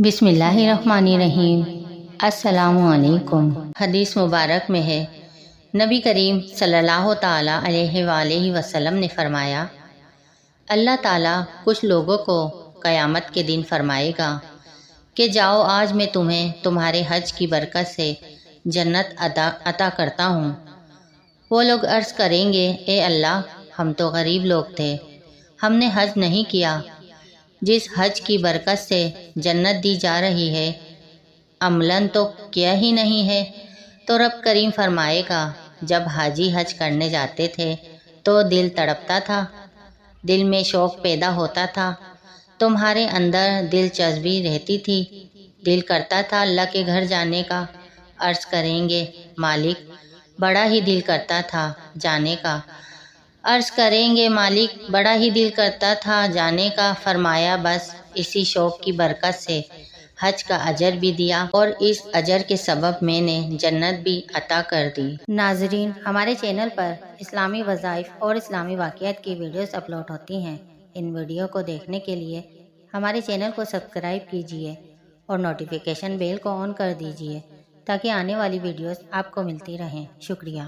بسم اللہ الرحمن الرحیم۔ السلام علیکم۔ حدیث مبارک میں ہے، نبی کریم صلی اللہ تعالیٰ علیہ وآلہ وسلم نے فرمایا، اللہ تعالیٰ کچھ لوگوں کو قیامت کے دن فرمائے گا کہ جاؤ، آج میں تمہیں تمہارے حج کی برکت سے جنت عطا کرتا ہوں۔ وہ لوگ عرض کریں گے، اے اللہ، ہم تو غریب لوگ تھے، ہم نے حج نہیں کیا، جس حج کی برکت سے جنت دی جا رہی ہے عملاً تو کیا ہی نہیں ہے۔ تو رب کریم فرمائے گا، جب حاجی حج کرنے جاتے تھے تو دل تڑپتا تھا، دل میں شوق پیدا ہوتا تھا، تمہارے اندر دلچسپی رہتی تھی، دل کرتا تھا اللہ کے گھر جانے کا۔ عرض کریں گے، مالک، بڑا ہی دل کرتا تھا جانے کا۔ عرض کریں گے، مالک، بڑا ہی دل کرتا تھا جانے کا۔ فرمایا، بس اسی شوق کی برکت سے حج کا اجر بھی دیا اور اس اجر کے سبب میں نے جنت بھی عطا کر دی۔ ناظرین، ہمارے چینل پر اسلامی وظائف اور اسلامی واقعات کی ویڈیوز اپلوڈ ہوتی ہیں۔ ان ویڈیو کو دیکھنے کے لیے ہمارے چینل کو سبسکرائب کیجیے اور نوٹیفیکیشن بیل کو آن کر دیجیے تاکہ آنے والی ویڈیوز آپ کو ملتی رہیں۔ شکریہ۔